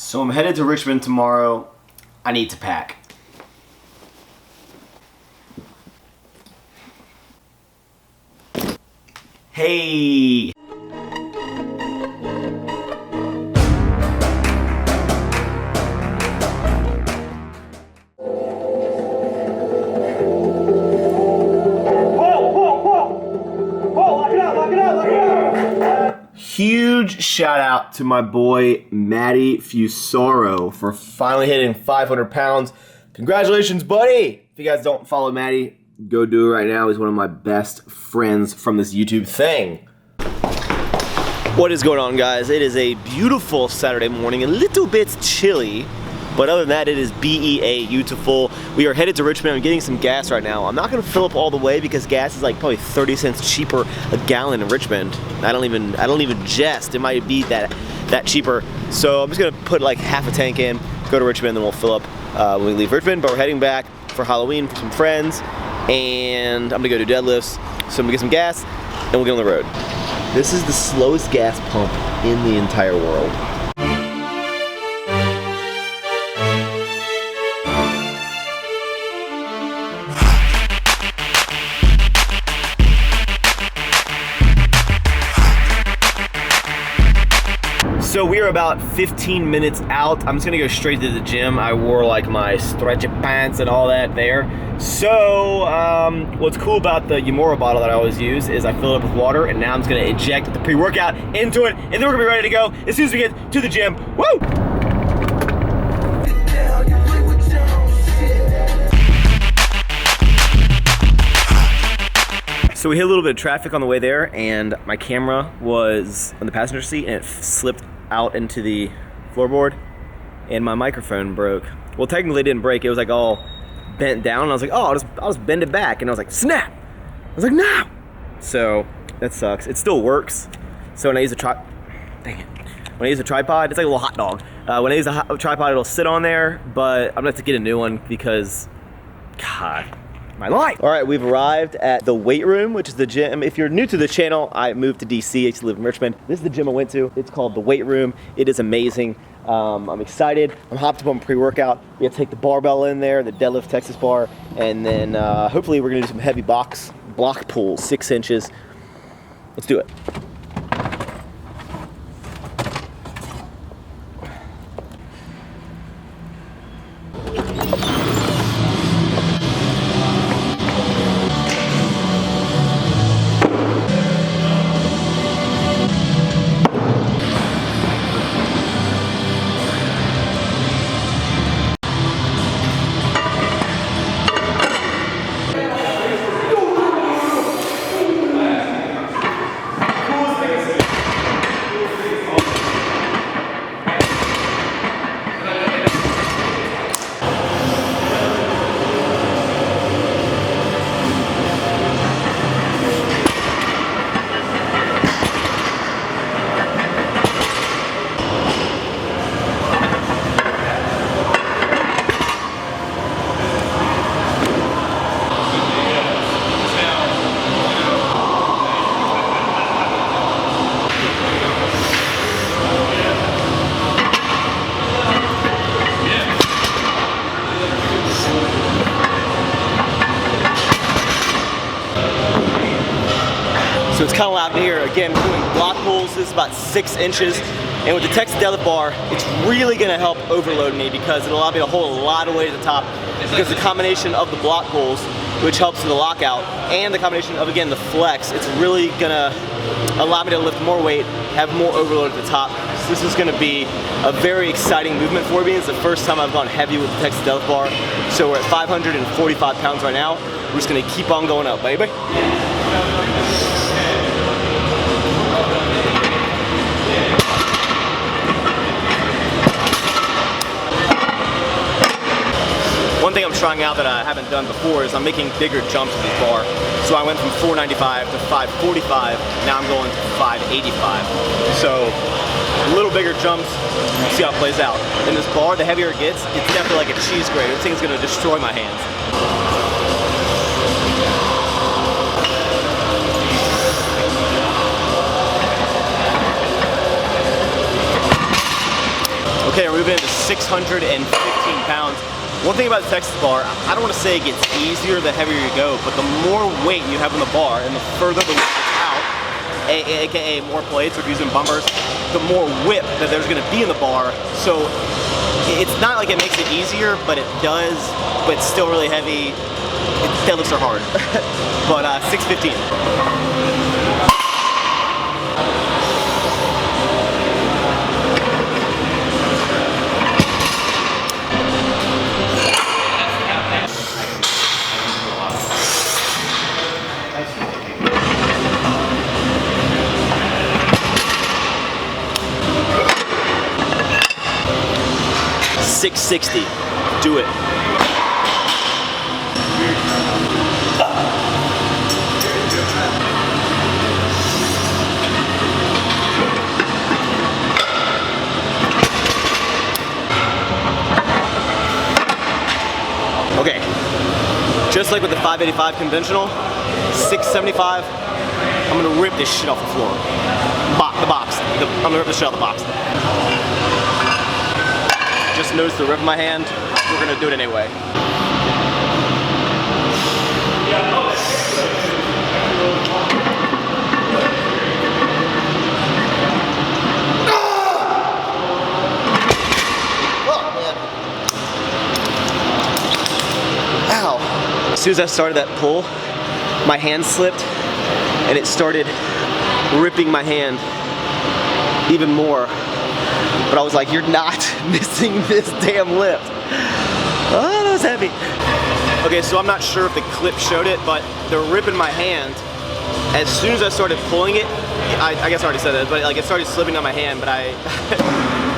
So I'm headed to Richmond tomorrow. I need to pack. Hey! Huge shout out to my boy Matty Fusaro for finally hitting 500 pounds. Congratulations, buddy! If you guys don't follow Matty, go do it right now. He's one of my best friends from this YouTube thing. What is going on, guys? It is a beautiful Saturday morning, a little bit chilly, but other than that, it is beautiful. We are headed to Richmond. I'm getting some gas right now. I'm not gonna fill up all the way because gas is like probably 30 cents cheaper a gallon in Richmond. I don't even jest. It might be that cheaper. So I'm just gonna put like half a tank in, go to Richmond, then we'll fill up when we leave Richmond. But we're heading back for Halloween for some friends, and I'm gonna go do deadlifts. So I'm gonna get some gas, and we'll get on the road. This is the slowest gas pump in the entire world. So we are about 15 minutes out. I'm just gonna go straight to the gym. I wore like my stretchy pants and all that there. So what's cool about the Yamura bottle that I always use is I fill it up with water, and now I'm just gonna eject the pre-workout into it, and then we're gonna be ready to go as soon as we get to the gym. Woo! So we hit a little bit of traffic on the way there, and my camera was on the passenger seat, and it slipped out into the floorboard, and my microphone broke. Well, technically it didn't break. It was like all bent down, and I was like, oh, I'll just bend it back, and I was like, snap! I was like, no! So that sucks. It still works. So when I use a tripod, it's like a little hot dog. When I use a tripod, it'll sit on there, but I'm gonna have to get a new one because, God, my life. All right, we've arrived at the weight room, which is the gym. If you're new to the channel, I moved to DC. I used to live in Richmond. This is the gym I went to. It's called the weight room. It is amazing. I'm excited. I'm hopped up on pre-workout. We have to take the barbell in there, the deadlift Texas bar, and then hopefully we're gonna do some heavy block pulls, 6 inches. Let's do it. So it's kind of loud in here. Again, we're doing block pulls. This is about 6 inches. And with the Texas deadlift bar, it's really gonna help overload me because it'll allow me to hold a lot of weight at the top, because the combination of the block pulls, which helps with the lockout, and the combination of, again, the flex, it's really gonna allow me to lift more weight, have more overload at the top. So this is gonna be a very exciting movement for me. It's the first time I've gone heavy with the Texas deadlift bar. So we're at 545 pounds right now. We're just gonna keep on going up, baby. One thing I'm trying out that I haven't done before is I'm making bigger jumps with this bar. So I went from 495 to 545, now I'm going to 585. So a little bigger jumps, see how it plays out. And this bar, the heavier it gets, it's definitely like a cheese grater. This thing's gonna destroy my hands. Okay, we're moving into 615 pounds. One thing about the Texas bar, I don't want to say it gets easier the heavier you go, but the more weight you have on the bar and the further the weight gets out, aka more plates or using bumpers, the more whip that there's going to be in the bar. So it's not like it makes it easier, but it does, but it's still really heavy. Deadlifts are hard. But 615. 660. Do it. Okay. Just like with the 585 conventional, 675, I'm gonna rip this shit off the floor. I'm gonna rip this shit off the box. Just notice the rip of my hand. We're gonna do it anyway. Ow. As soon as I started that pull, my hand slipped and it started ripping my hand even more. But I was like, you're not missing this damn lift. Oh, that was heavy. Okay, so I'm not sure if the clip showed it, but the rip in my hand, as soon as I started pulling it, I guess I already said that, but like it started slipping on my hand, but I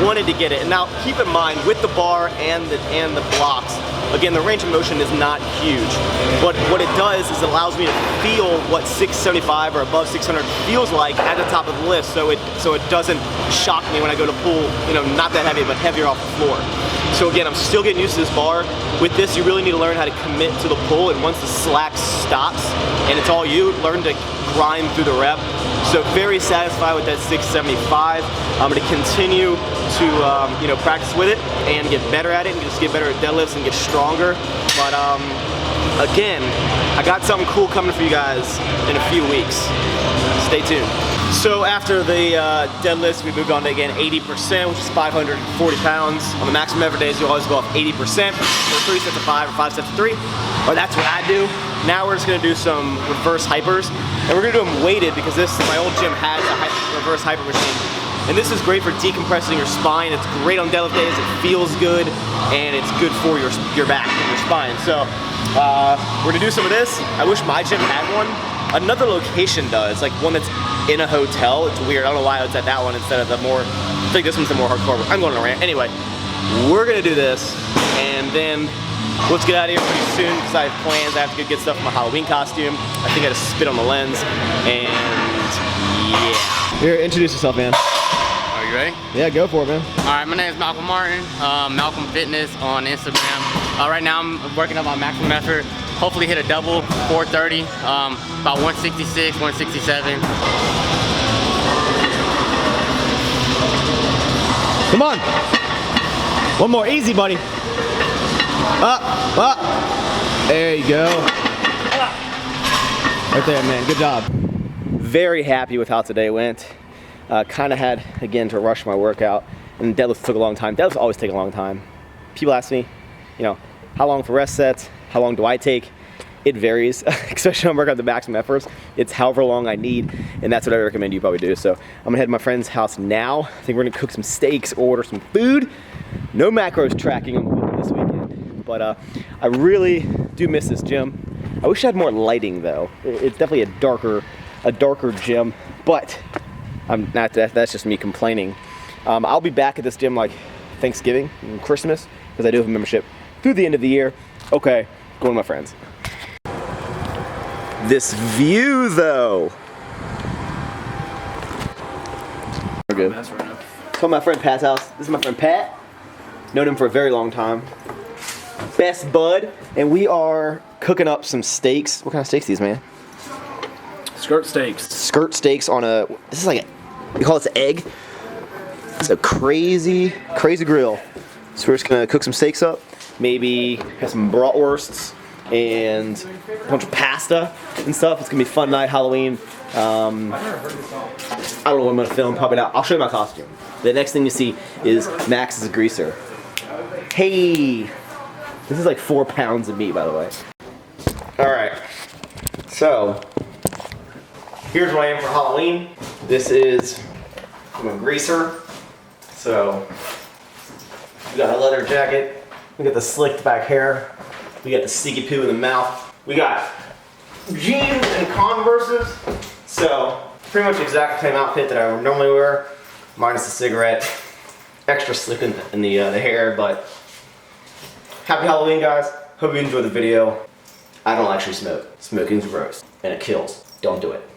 wanted to get it. And now keep in mind, with the bar and the blocks, again, the range of motion is not huge, but what it does is it allows me to feel what 675 or above 600 feels like at the top of the lift, so it doesn't shock me when I go to pull, you know, not that heavy, but heavier off the floor. So again, I'm still getting used to this bar. With this, you really need to learn how to commit to the pull, and once the slack stops, and it's all you, learn to grind through the rep. So very satisfied with that 675. I'm going to continue to you know, practice with it and get better at it and just get better at deadlifts and get stronger. But again, I got something cool coming for you guys in a few weeks. Stay tuned. So after the deadlifts, we moved on to, again, 80%, which is 540 pounds. On the maximum effort days, you always go off 80%, or 3 sets of 5 or 5 sets of 3. Or that's what I do. Now we're just gonna do some reverse hypers, and we're gonna do them weighted because my old gym has a reverse hyper machine. And this is great for decompressing your spine. It's great on deadlift days, it feels good, and it's good for your back and your spine. So we're gonna do some of this. I wish my gym had one. Another location does, like one that's in a hotel. It's weird, I don't know why it's at that one instead of the more, I think this one's the more hardcore. I'm going on a rant. Anyway, we're gonna do this, and then let's get out of here pretty soon because I have plans. I have to go get stuff for my Halloween costume. I think I just spit on the lens, and yeah. Here, introduce yourself, man. Are you ready? Yeah, go for it, man. All right, my name is Malcolm Martin, Malcolm Fitness on Instagram. Right now I'm working on my maximum effort. Hopefully hit a double, 430, about 166, 167. Come on. One more, easy, buddy. Up, up. There you go. Right there, man, good job. Very happy with how today went. Kind of had, again, to rush my workout, and deadlifts took a long time. Deadlifts always take a long time. People ask me, you know, how long for rest sets? How long do I take? It varies, especially when I'm working on the maximum efforts. It's however long I need, and that's what I recommend you probably do. So I'm gonna head to my friend's house now. I think we're gonna cook some steaks, order some food. No macros tracking on the weekend this weekend, but I really do miss this gym. I wish I had more lighting though. It's definitely a darker gym, but I'm not. That's just me complaining. I'll be back at this gym like Thanksgiving and Christmas because I do have a membership through the end of the year. Okay, going with my friends. This view though. We're good. So my friend Pat's house. This is my friend Pat. Known him for a very long time. Best bud. And we are cooking up some steaks. What kind of steaks are these, man? Skirt steaks. Skirt steaks on a, this is like a, we call this egg. It's a crazy grill. So we're just gonna cook some steaks up, maybe have some bratwursts and a bunch of pasta and stuff. It's gonna be a fun night, Halloween. I don't know what I'm gonna film, probably not. I'll show you my costume. The next thing you see is Max's greaser. Hey, this is like 4 pounds of meat, by the way. All right, so here's what I am for Halloween. This is my greaser. So we got a leather jacket, we got the slicked back hair, we got the sticky poo in the mouth, we got jeans and Converses. So pretty much the exact same outfit that I would normally wear, minus the cigarette, extra slick in the hair. But happy Halloween, guys. Hope you enjoyed the video. I don't actually smoke. Smoking's gross and it kills. Don't do it.